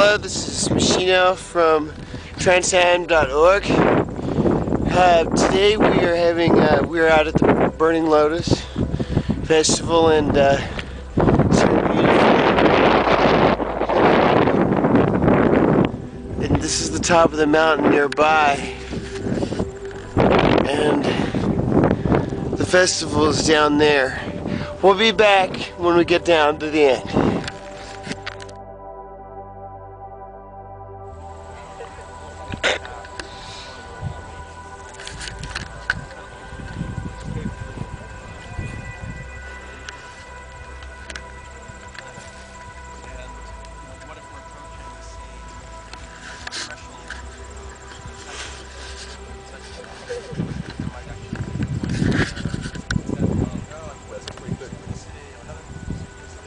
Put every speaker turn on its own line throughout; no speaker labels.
Hello, this is Machino from transatom.org. Today we are having we're out at the Burning Lotus Festival, and it's very beautiful. And this is the top of the mountain nearby, and the festival is down there. We'll be back when we get down to the end.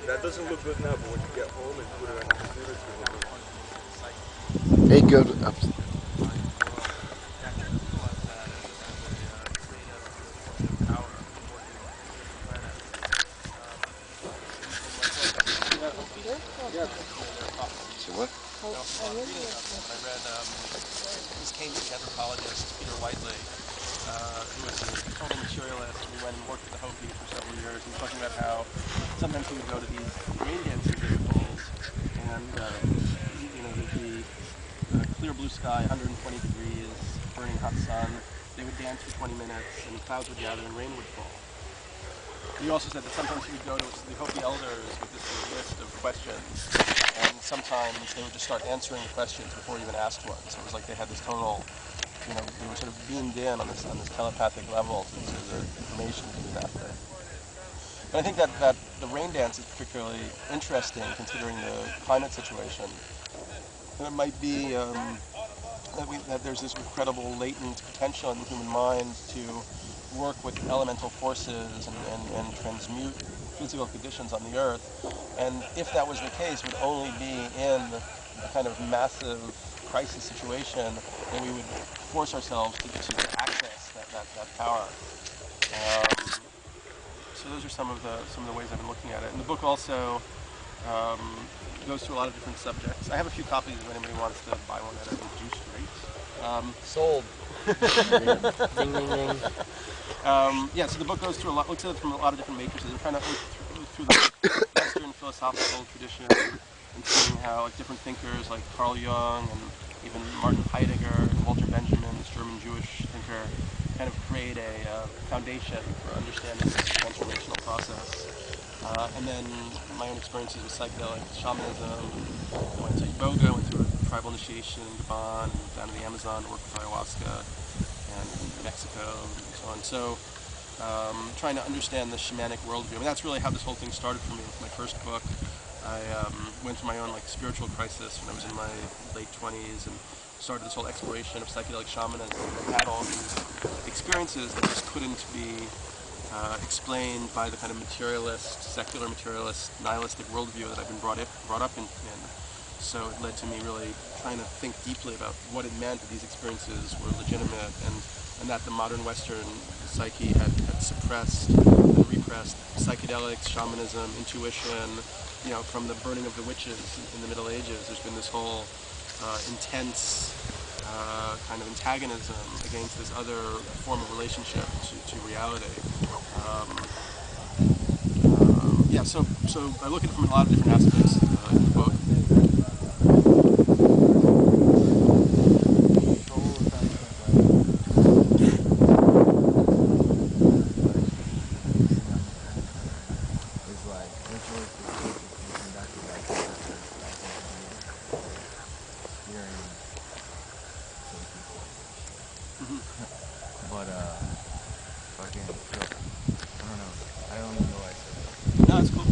That doesn't look good now, but when you get home and put it on the computer, it's going to look good.
They go up.
So what?
I read this Cambridge anthropologist, Peter Whiteley, who was a total materialist. We went and worked with the Hopi for several years, and talking about how sometimes he would go to these rain dances at the poles, and there'd be clear blue sky, 120 degrees, burning hot sun. They would dance for 20 minutes, and clouds would gather and rain would fall. He also said that sometimes he would go to the Hopi elders with this list of questions, and sometimes they would just start answering the questions before he even asked one. So it was like they had this total, they were sort of beamed in on this telepathic level to the information he was after. But I think that the rain dance is particularly interesting considering the climate situation. And it might be that there's this incredible latent potential in the human mind to work with elemental forces and transmute physical conditions on the earth. And if that was the case, it would only be in a kind of massive crisis situation that we would force ourselves to access that power. So those are some of the ways I've been looking at it. And the book also goes through a lot of different subjects. I have a few copies if anybody wants to buy one at a reduced rate.
Sold. Ding, ding, ding.
Yeah, so the book goes through looks at it from a lot of different matrices. We're trying to look through the Western philosophical tradition and seeing how different thinkers like Carl Jung and even Martin Heidegger and Walter Benjamin, this German Jewish thinker, kind of create a foundation for understanding this transformational process. And then my own experiences with psychedelics, shamanism, I went to Iboga, went through a tribal initiation in Gabon, and down to the Amazon to work with ayahuasca, and Mexico, and so on. So trying to understand the shamanic worldview. I mean, that's really how this whole thing started for me with my first book. I went through my own spiritual crisis when I was in my late 20s and started this whole exploration of psychedelic shamanism. I had all these experiences that just couldn't be explained by the kind of materialist, secular materialist, nihilistic worldview that I've been brought up in. So it led to me really trying to think deeply about what it meant that these experiences were legitimate, and that the modern Western psyche had suppressed and repressed psychedelics, shamanism, intuition. From the burning of the witches in the Middle Ages, there's been this whole intense kind of antagonism against this other form of relationship to reality. So I look at it from a lot of different aspects in the book.
But fucking, I don't know. I don't even know why I said that.
No, it's cool.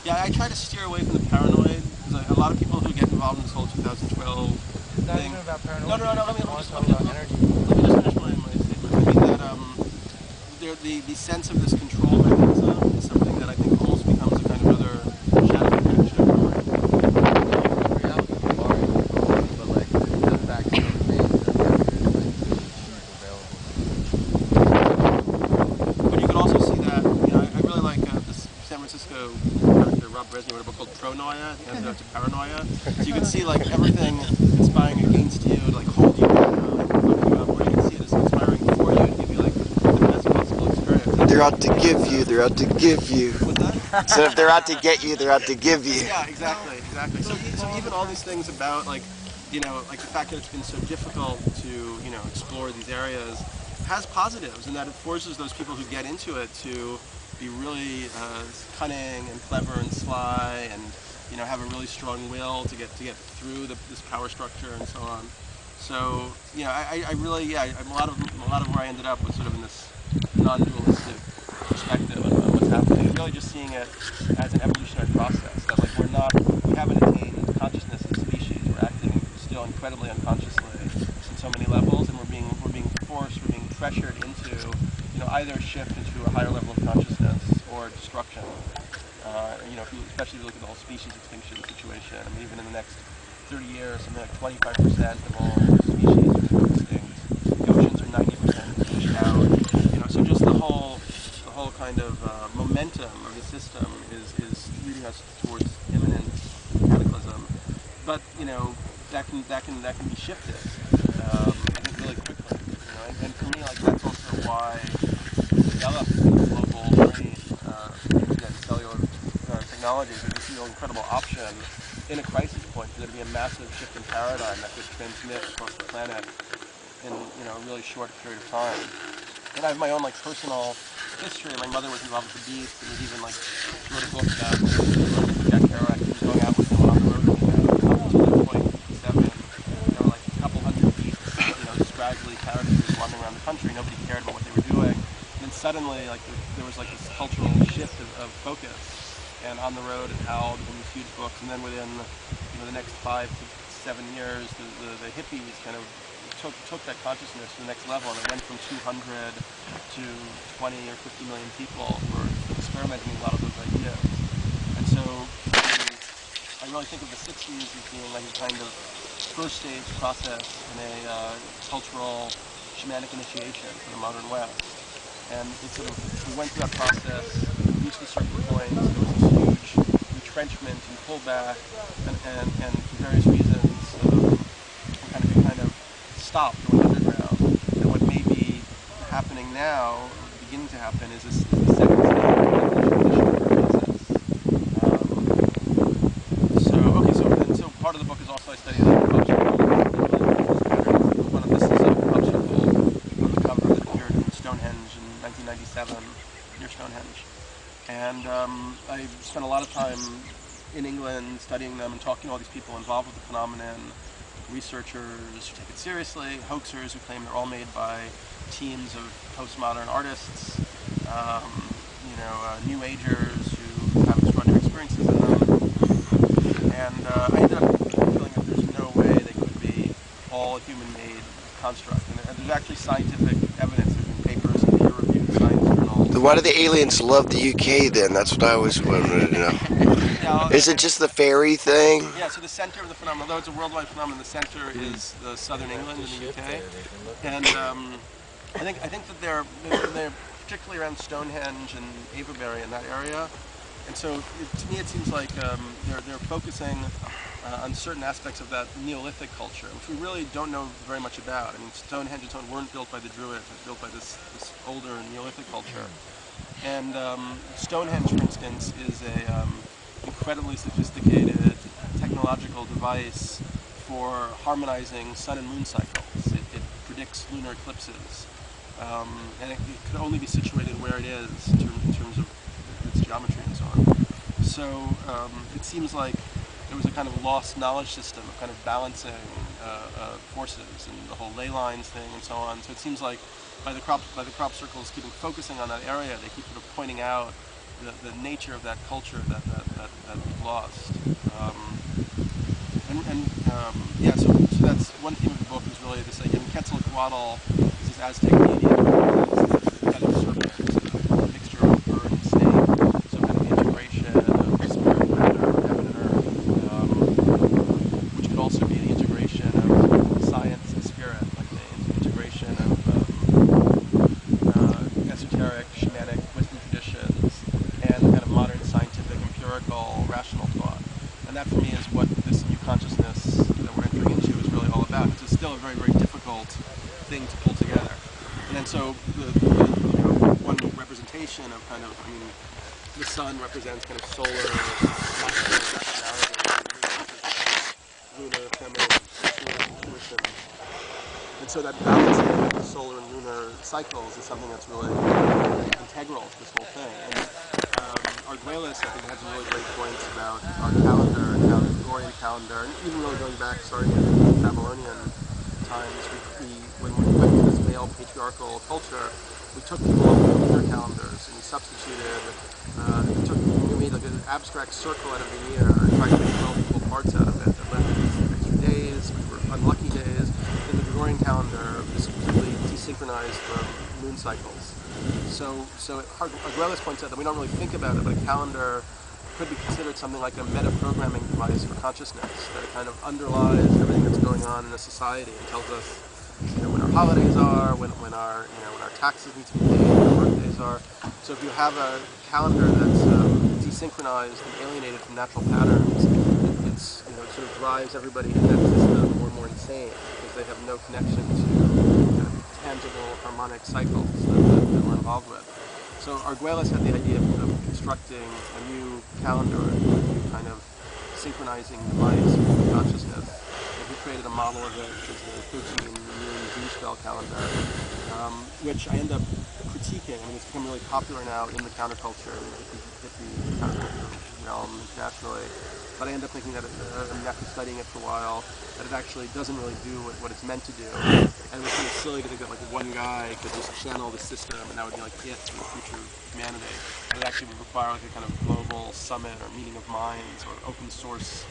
Yeah, I try to steer away from the paranoid, because a lot of people who get involved in this whole 2012
It's not
thing.
even about paranoid.
No.
Let me
Let
talk
me
about energy.
just finish my statement. I mean that the sense of this control mechanism is something that I think almost becomes a kind of other shadow projection of memory.
Reality is boring, but the facts don't make available.
But you can also see that, I really like this San Francisco character, Rob Brezhnev wrote a book called Pronoia, the antidote to paranoia. So you can see like everything conspiring against you, to like hold you down, like fuck you up, or you can see it as conspiring for you and give you like the best possible experience.
They're out to give you. They're out to give you.
What's that?
So if they're out to get you, they're out to give you.
Yeah, exactly. So even all these things about like, you know, like the fact that it's been so difficult to, you know, explore these areas has positives, in that it forces those people who get into it to be really cunning and clever and sly, and, you know, have a really strong will to get through this power structure and so on. So, you know, I really, yeah, a lot of where I ended up was sort of in this non-dualistic perspective on what's happening. Really just seeing it as an evolutionary process, that like we haven't attained consciousness as a species. We're acting still incredibly unconsciously in so many levels, and we're being forced, we're being pressured into, you know, either shift into a higher level of consciousness or destruction. You know, especially if you look at the whole species extinction situation. I mean, even in the next 30 years, something like 25% of all species are extinct. The oceans are 90% pushed out. You know, so just the whole kind of momentum of the system is leading us towards imminent cataclysm. But you know, that can be shifted. I think really quickly. You know, and for me, like that's also why we developed global brain, internet and cellular technologies. Is this real incredible option in a crisis point for there to be a massive shift in paradigm that could transmit across the planet in, you know, a really short period of time. And I have my own like personal history. My mother was involved with the beast, and was even like wrote a book about projector. I was going out with someone on the road with me up until that point, 7. There were like a couple hundred beasts, you know, scraggly characters wandering around the country. Nobody cared about what they were doing. And then suddenly, like there was like this cultural shift of focus. And On the Road and Howled and these huge books, and then within, you know, the next 5 to 7 years, the hippies kind of took that consciousness to the next level, and it went from 200 to 20 or 50 million people who were experimenting with a lot of those ideas. And so I really think of the 60s as being like a kind of first stage process in a cultural shamanic initiation for the modern West. And it sort of, we went through that process, reached a certain point, there was this huge retrenchment and pullback, and for various reasons, we kind of stopped going underground. And what may be happening now, beginning to happen, is this the second stage of the process. So part of the book is also I study the obstacle. One of this is an obstacle on the cover that appeared in Stonehenge in 1997, near Stonehenge. And I spent a lot of time in England studying them and talking to all these people involved with the phenomenon, researchers who take it seriously, hoaxers who claim they're all made by teams of postmodern artists, you know, New Agers who have extraordinary experiences in them. And I ended up feeling that there's no way they could be all a human-made construct. And there's actually scientific evidence. There's been papers in peer-reviewed science journals.
Why do the aliens love the UK then? That's what I always wanted to know.
Yeah,
Is it just the fairy thing?
Yeah, so the center of the phenomenon, although it's a worldwide phenomenon, the center is the southern England in the UK. And I think that they're particularly around Stonehenge and Avebury in that area. And so to me it seems like they're focusing on certain aspects of that Neolithic culture, which we really don't know very much about. I mean, Stonehenge and so on weren't built by the Druids, but built by this older Neolithic culture. And Stonehenge, for instance, is a incredibly sophisticated technological device for harmonizing sun and moon cycles. It predicts lunar eclipses, and it could only be situated where it is in terms of its geometry and so on. So it seems like there was a kind of lost knowledge system of kind of balancing forces and the whole ley lines thing and so on. So it seems like by the crop circles keeping focusing on that area, they keep sort of pointing out the nature of that culture that we've lost. Yeah, so that's one theme of the book is really this idea. Quetzalcoatl is this Aztec deity, kind of serpent, a mixture of bird and snake, so kind of the integration of spirit, matter, heaven and earth, which could also be the integration of science and spirit, like the integration of esoteric, shamanic wisdom traditions and kind of modern scientific, empirical, rational a very, very difficult thing to pull together. And then so the one representation of kind of, I mean, the sun represents kind of solar masculine, lunar, feminine, intuition. And so that balancing of the solar and lunar cycles is something that's really integral to this whole thing. And Arguelles, I think, had some really great points about our calendar and how the Gregorian calendar, and even really going back, starting in Babylonian times, when we went to this male patriarchal culture, we took people off the lunar calendars and we substituted, we made like an abstract circle out of the year and tried to make 12 equal parts out of it. And left these extra days, which were unlucky days. In the Gregorian calendar, this completely desynchronized the moon cycles. So Arguelles points out that we don't really think about it, but a calendar could be considered something like a meta-programming device for consciousness that kind of underlies everything that's going on in a society and tells us, when our holidays are, when our taxes need to be paid, when our birthdays are. So if you have a calendar that's desynchronized and alienated from natural patterns, it sort of drives everybody in that system more and more insane because they have no connection to tangible harmonic cycles that we're involved with. So Arguelles had the idea of constructing a new calendar, a new kind of synchronizing device for consciousness. And he created a model of it, which is the 13-moon Doomspell calendar, which I end up critiquing. I mean, it's become really popular now in the counterculture, in the hippie counterculture realm internationally. But I end up thinking that, after studying it for a while, that it actually doesn't really do what it's meant to do. And it was kind of silly to think that like one guy could just channel the system and that would be like it for the future of humanity. It would actually require like a kind of global summit or meeting of minds or open source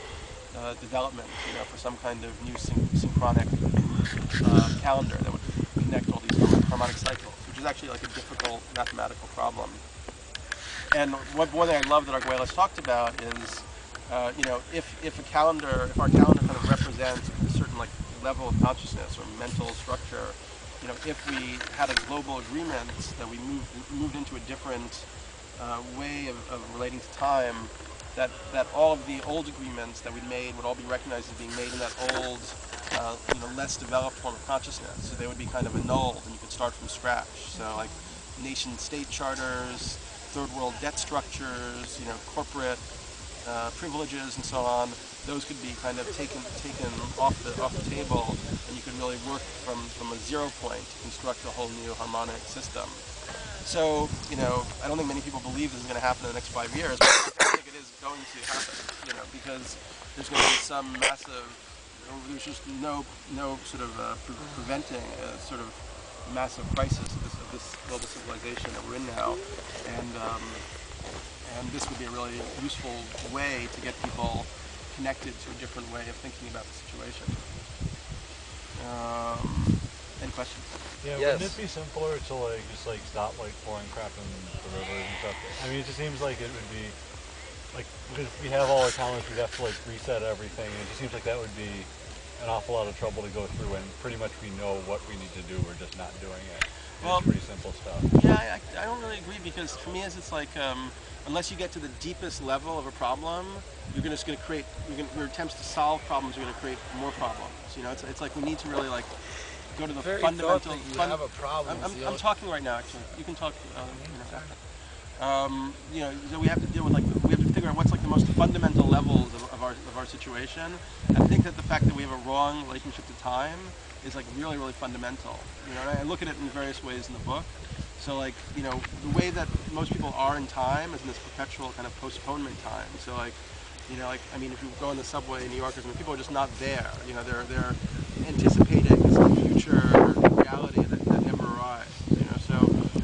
development, for some kind of new synchronic calendar that would connect all these harmonic cycles, which is actually like a difficult mathematical problem. And one thing I love that Arguelles talked about is, if our calendar kind of represents a certain like level of consciousness or mental structure, if we had a global agreement that we moved into a different way of relating to time, that all of the old agreements that we made would all be recognized as being made in that old, less developed form of consciousness. So they would be kind of annulled, and you could start from scratch. So like nation-state charters, third world debt structures, corporate privileges and so on, those could be kind of taken off the table, and you could really work from a 0 point to construct a whole new harmonic system. So, I don't think many people believe this is going to happen in the next 5 years, but I think it is going to happen, because there's going to be some massive, there's just no sort of preventing a sort of massive crisis of this global civilization that we're in now, and this would be a really useful way to get people connected to a different way of thinking about the situation. Any questions?
Yeah,
Yes.
wouldn't it be simpler to just stop pouring crap in the rivers and stuff? I mean, it just seems like it would be because we have all our calendars, we'd have to reset everything, and it just seems like that would be an awful lot of trouble to go through, and pretty much we know what we need to do, we're just not doing it.
Well,
it's pretty simple stuff.
Yeah, I don't really agree, because for me it's like unless you get to the deepest level of a problem, you're just going to create, your attempts to solve problems are going to create more problems. It's like we need to really go to the fundamental.
Have a problem.
I'm talking right now. Actually, you can talk. So we have to deal with we have to figure out what's the most fundamental levels of our situation. And I think that the fact that we have a wrong relationship to time is really, really fundamental. And I look at it in various ways in the book. So the way that most people are in time is in this perpetual kind of postponement time. So I mean, if you go on the subway in New York, people are just not there. They're anticipating some future reality that never arrives.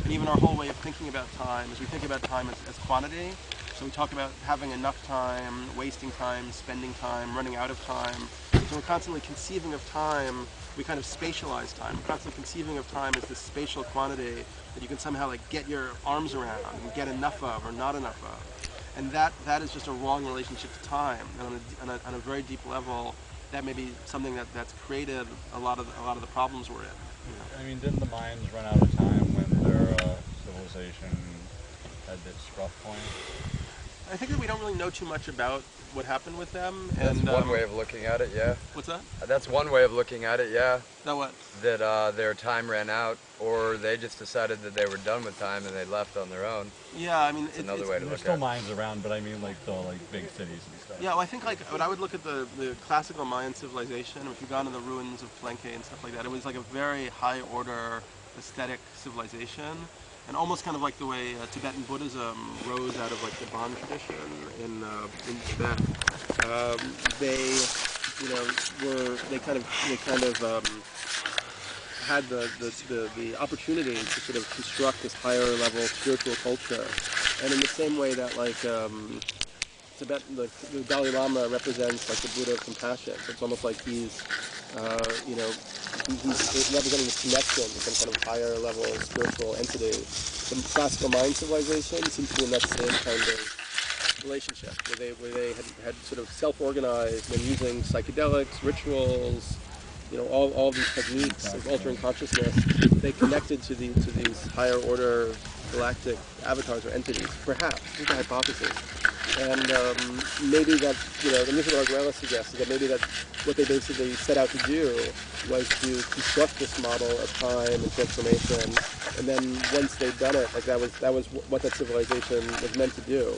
And even our whole way of thinking about time is we think about time as quantity. So we talk about having enough time, wasting time, spending time, running out of time. So we're constantly conceiving of time. We kind of spatialize time. We're constantly conceiving of time as this spatial quantity that you can somehow get your arms around and get enough of or not enough of. And that is just a wrong relationship to time. And on a very deep level, that may be something that's created a lot of the problems we're in.
I mean, didn't the Mayans run out of time when their civilization had its rough point?
I think that we don't really know too much about what happened with them.
That's
And
one way of looking at it, yeah.
what's that?
That's one way of looking at it, yeah.
That what?
That their time ran out, or they just decided that they were done with time and they left on their own.
Yeah, I mean,
It's another way to
There's
look
still
at it.
mines around, but I mean like the big cities and stuff.
Yeah, well, I think like when I would look at the classical Mayan civilization, if you've gone to the ruins of Palenque and stuff like that, it was like a very high order aesthetic civilization, and almost kind of like the way Tibetan Buddhism rose out of like the Bon tradition in Tibet. They, you know, they kind of had the opportunity to sort of construct this higher level spiritual culture, and in the same way that like Tibet, the Dalai Lama represents like the Buddha of compassion. So it's almost like he's, you know, he's representing this connection with some kind of higher level spiritual entity. The classical Mayan civilization seems to be in that same kind of relationship, where they had sort of self-organized and using psychedelics, rituals, you know, all these techniques of altering consciousness. They connected to these higher order galactic avatars or entities. Perhaps this is a hypothesis. And maybe that, you know, and this is what Arguella suggests, is that maybe that what they basically set out to do was to construct this model of time and transformation, and then once they'd done it, like that was what that civilization was meant to do,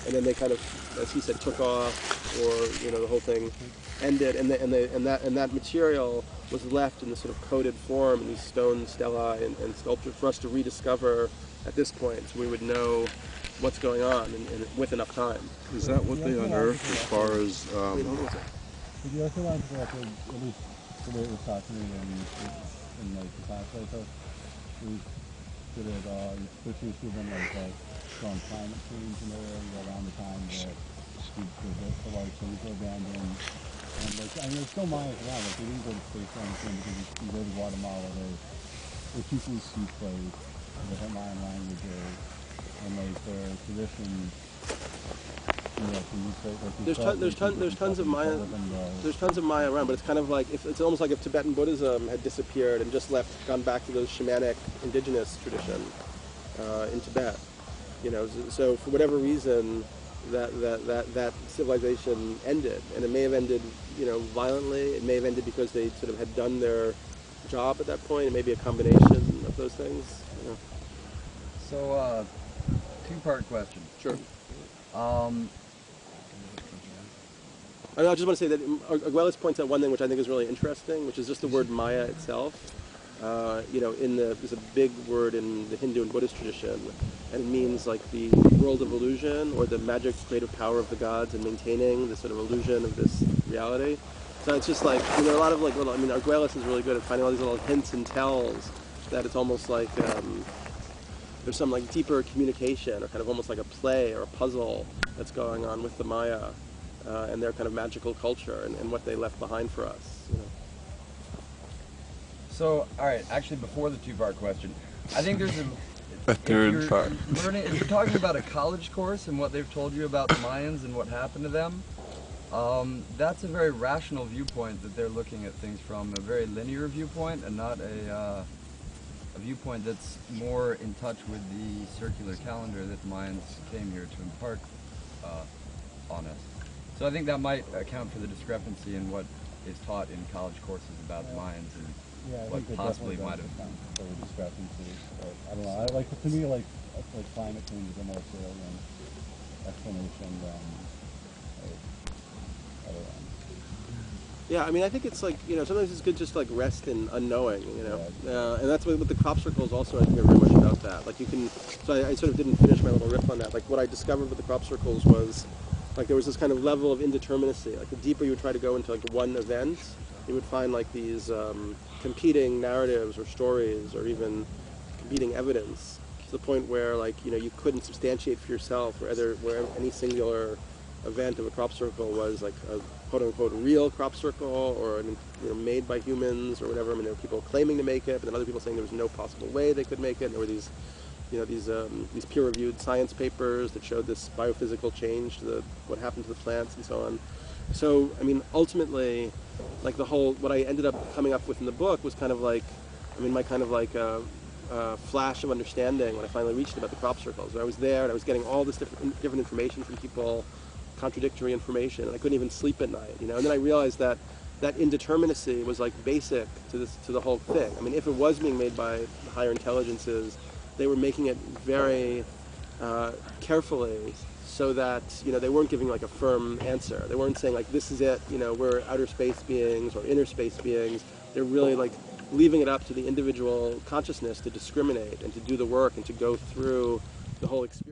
and then they kind of, as he said, took off, or you know, the whole thing ended, and that material was left in this sort of coded form in these stone stellae and sculptures for us to rediscover at this point, so we would know what's going on and with enough time.
Is that what they unearthed as far as...
Did you also want to go to, at least the way it was taught to me in like the class I took, we did it, which was given like strong climate change in the area around the time that the large cities were abandoned. And like, I mean, there's still Mayas around, like they didn't go to space or anything, because you go to Guatemala, they teach speech plays, the Mayan languages, and like their traditions.
There's tons of Maya. There's tons of Maya around, but it's kind of like it's almost like if Tibetan Buddhism had disappeared and just gone back to those shamanic indigenous tradition in Tibet. You know, so for whatever reason, that civilization ended, and it may have ended, you know, violently. It may have ended because they sort of had done their job at that point. It may be a combination of those things. You know.
So, two-part question.
Sure. I just want to say that Arguelles points out one thing which I think is really interesting, which is just the word Maya itself. You know, there's a big word in the Hindu and Buddhist tradition, and it means like the world of illusion, or the magic creative power of the gods in maintaining this sort of illusion of this reality. So it's just like, you know, a lot of like little, I mean, Arguelles is really good at finding all these little hints and tells that it's almost like there's some like deeper communication, or kind of almost like a play or a puzzle that's going on with the Maya and their kind of magical culture and what they left behind for us. You know.
So, all right, actually, before the two-part question, I think there's
a third part.
If you're talking about a college course and what they've told you about the Mayans and what happened to them, that's a very rational viewpoint that they're looking at things from, a very linear viewpoint, and not a viewpoint that's more in touch with the circular calendar that the Mayans came here to impart on us. So I think that might account for the discrepancy in what is taught in college courses about the Mayans and what possibly might have been.
For the discrepancy, but I don't know. To me, like climate change is a more salient explanation than other ones.
Yeah, I mean, I think it's like, you know, sometimes it's good just to like rest in unknowing, you know, and that's what the crop circles also, I think, are very much about that. Like you can, so I sort of didn't finish my little riff on that. Like what I discovered with the crop circles was, like there was this kind of level of indeterminacy. Like the deeper you would try to go into like one event, you would find like these competing narratives or stories, or even competing evidence, to the point where, like, you know, you couldn't substantiate for yourself where any singular event of a crop circle was like a quote-unquote real crop circle, or made by humans or whatever. I mean, there were people claiming to make it, but then other people saying there was no possible way they could make it. And there were these, you know, these peer-reviewed science papers that showed this biophysical change to what happened to the plants and so on. So, I mean, ultimately, like what I ended up coming up with in the book was kind of like, I mean, my kind of like flash of understanding when I finally reached it about the crop circles. I was there and I was getting all this different information from people, contradictory information, and I couldn't even sleep at night, you know. And then I realized that indeterminacy was like basic to the whole thing. I mean, if it was being made by the higher intelligences, they were making it very carefully, so that, you know, they weren't giving like a firm answer. They weren't saying like, this is it, you know, we're outer space beings or inner space beings. They're really like leaving it up to the individual consciousness to discriminate and to do the work and to go through the whole experience.